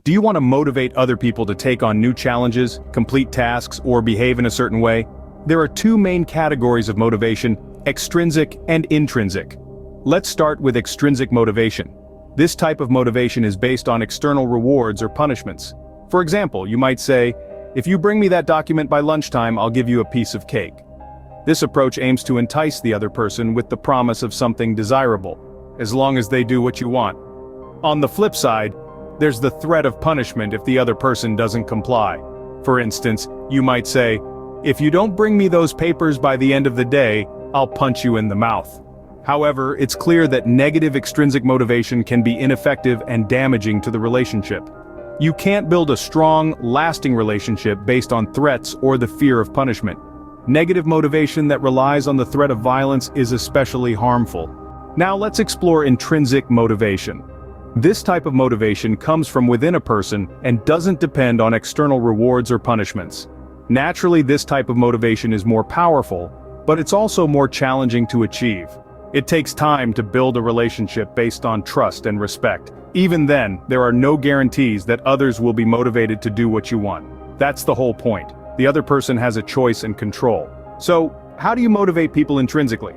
Do you want to motivate other people to take on new challenges, complete tasks, or behave in a certain way? There are two main categories of motivation: extrinsic and intrinsic. Let's start with extrinsic motivation. This type of motivation is based on external rewards or punishments. For example, you might say, "If you bring me that document by lunchtime, I'll give you a piece of cake." This approach aims to entice the other person with the promise of something desirable, as long as they do what you want. On the flip side, there's the threat of punishment if the other person doesn't comply. For instance, you might say, "If you don't bring me those papers by the end of the day, I'll punch you in the mouth." However, it's clear that negative extrinsic motivation can be ineffective and damaging to the relationship. You can't build a strong, lasting relationship based on threats or the fear of punishment. Negative motivation that relies on the threat of violence is especially harmful. Now let's explore intrinsic motivation. This type of motivation comes from within a person and doesn't depend on external rewards or punishments. Naturally, this type of motivation is more powerful, but it's also more challenging to achieve. It takes time to build a relationship based on trust and respect. Even then, there are no guarantees that others will be motivated to do what you want. That's the whole point. The other person has a choice and control. So, how do you motivate people intrinsically?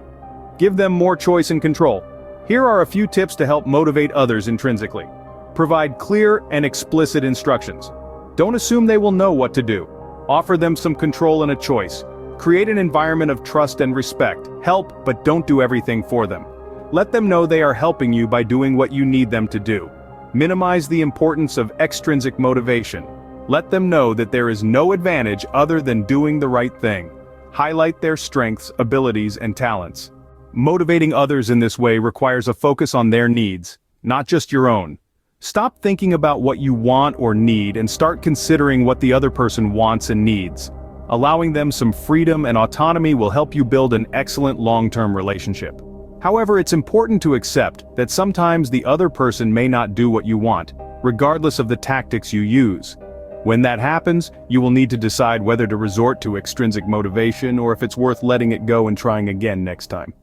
Give them more choice and control. Here are a few tips to help motivate others intrinsically. Provide clear and explicit instructions. Don't assume they will know what to do. Offer them some control and a choice. Create an environment of trust and respect. Help, but don't do everything for them. Let them know they are helping you by doing what you need them to do. Minimize the importance of extrinsic motivation. Let them know that there is no advantage other than doing the right thing. Highlight their strengths, abilities, and talents. Motivating others in this way requires a focus on their needs, not just your own. Stop thinking about what you want or need and start considering what the other person wants and needs. Allowing them some freedom and autonomy will help you build an excellent long-term relationship. However, it's important to accept that sometimes the other person may not do what you want, regardless of the tactics you use. When that happens, you will need to decide whether to resort to extrinsic motivation or if it's worth letting it go and trying again next time.